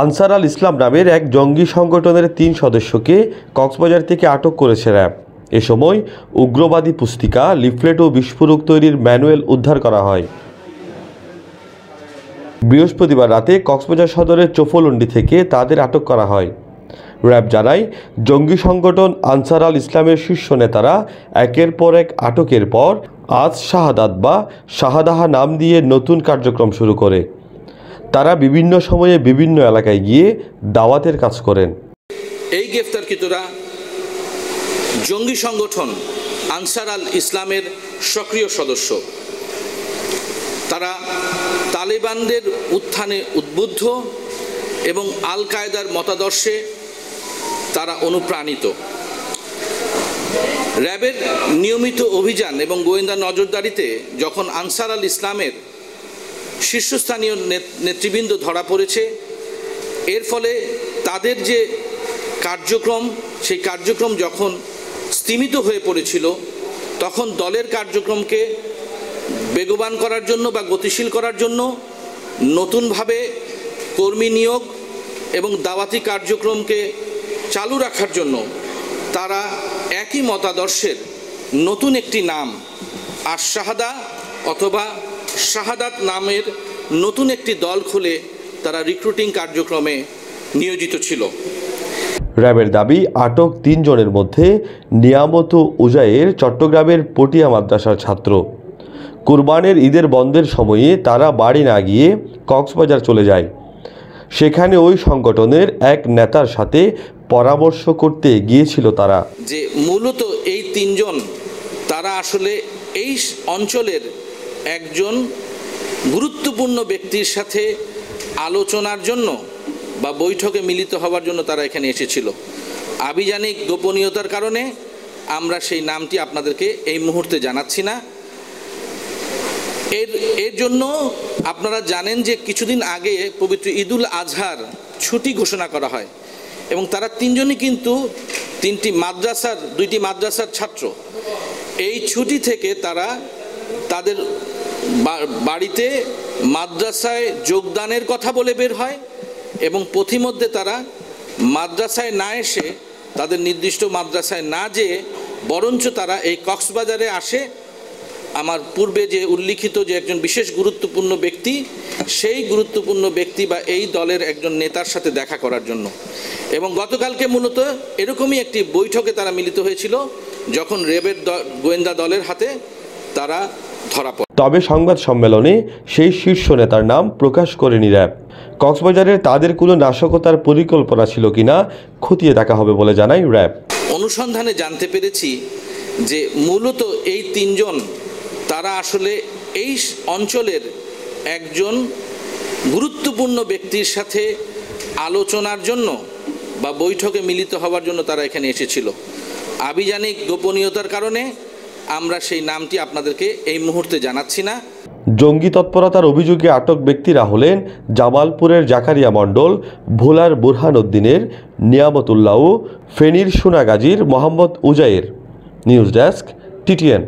Answer আল ইসলাম নামের এক জঙ্গি সংগঠনের ৩ সদস্যকে কক্সবাজার থেকে আটক করেছে র্যাব। এ সময় উগ্রবাদী পুস্তিকা, লিফলেট ও বিস্ফোরক তৈরির ম্যানুয়াল উদ্ধার করা হয়। বৃহস্পতিবার রাতে কক্সবাজার সদরের চৌফলন্ডি থেকে তাদের আটক করা হয়। র্যাব জানায়, জঙ্গি সংগঠন আনসার আল ইসলামের শীর্ষ নেতারা একের পর এক আটকের পর আজ শাহাদাত বা শাহাদাহা নাম দিয়ে নতুন কার্যক্রম শুরু করে। তারা বিভিন্ন সময়ে বিভিন্ন এলাকায় গিয়ে দাওয়াতের কাজ করেন। এই গ্রেফতারকৃতরা জঙ্গি সংগঠন আনসার আল ইসলামের সক্রিয় সদস্য। তারা তালেবানদের উত্থানে উদ্বুদ্ধ এবং আল কায়েদার মতাদর্শে তারা অনুপ্রাণিত। র্যাবের নিয়মিত অভিযান এবং গোয়েন্দা নজরদারিতে যখন আনসার আল ইসলামের শীর্ষস্থানীয় নেতৃবৃন্দ ধরা পড়েছে, এর ফলে তাদের যে কার্যক্রম, সেই কার্যক্রম যখন স্তিমিত হয়ে পড়েছিল, তখন দলের কার্যক্রমকে বেগবান করার জন্য বা গতিশীল করার জন্য নতুনভাবে কর্মী নিয়োগ এবং দাওয়াতি কার্যক্রমকে চালু রাখার জন্য তারা একই মতাদর্শের নতুন একটি নাম আশ-শাহাদা অথবা শাহাদাত নামের নতুন একটি দল খুলে তারা রিক্রুটিং কার্যক্রমে নিয়োজিত ছিল। র্যাবের দাবি, আটক ৩ জনের মধ্যে নিয়ামত উজায়ের চট্টগ্রামের পটিয়া মাদ্রাসার ছাত্র। কুরবানের ঈদের বন্ধের সময়ে তারা বাড়ি না গিয়ে কক্সবাজার চলে যায়। সেখানে ওই সংগঠনের এক নেতার সাথে পরামর্শ করতে গিয়েছিল তারা। যে মূলত এই ৩ জন তারা আসলে এই অঞ্চলের একজন গুরুত্বপূর্ণ ব্যক্তির সাথে আলোচনার জন্য বা বৈঠকে মিলিত হওয়ার জন্য তারা এখানে এসেছিল। আভিযানিক গোপনীয়তার কারণে আমরা সেই নামটি আপনাদেরকে এই মুহূর্তে জানাচ্ছি না। এর জন্য আপনারা জানেন যে কিছুদিন আগে পবিত্র ঈদুল আজহার ছুটি ঘোষণা করা হয় এবং তারা ৩ জনই কিন্তু 2টি মাদ্রাসার ছাত্র। এই ছুটি থেকে তারা তাদের বাড়িতে মাদ্রাসায় যোগদানের কথা বলে বের হয় এবং পথিমধ্যে তারা মাদ্রাসায় না এসে, তাদের নির্দিষ্ট মাদ্রাসায় না যেয়ে বরঞ্চ তারা এই কক্সবাজারে আসে আমার পূর্বে যে উল্লিখিত যে একজন বিশেষ গুরুত্বপূর্ণ ব্যক্তি, সেই গুরুত্বপূর্ণ ব্যক্তি বা এই দলের একজন নেতার সাথে দেখা করার জন্য। এবং গতকালকে মূলত এরকমই একটি বৈঠকে তারা মিলিত হয়েছিল যখন র্যাবের গোয়েন্দা দলের হাতে তারা ধরা পড়ে। তবে সংবাদ সম্মেলনে সেই শীর্ষ নেতার নাম প্রকাশ করেনি র্যাব। কক্সবাজারের তাদের কোনো নাশকতার পরিকল্পনা ছিল কিনা খতিয়ে দেখা হবে বলে জানায় র্যাব। অনুসন্ধানে জানতে পেরেছি যে মূলত এই ৩ জন তারা আসলে এই অঞ্চলের একজন গুরুত্বপূর্ণ ব্যক্তির সাথে আলোচনার জন্য বা বৈঠকে মিলিত হওয়ার জন্য তারা এখানে এসেছিল। আভিযানিক গোপনীয়তার কারণে আমরা সেই নামটি আপনাদেরকে এই মুহূর্তে জানাচ্ছি না। জঙ্গি তৎপরতার অভিযোগে আটক ব্যক্তিরা হলেন জামালপুরের জাকারিয়া মণ্ডল, ভোলার বুরহান উদ্দিনের নিয়ামতুল্লাহ, ফেনীর সোনাগাজীর Mohammad Ujayer. News desk, TTN।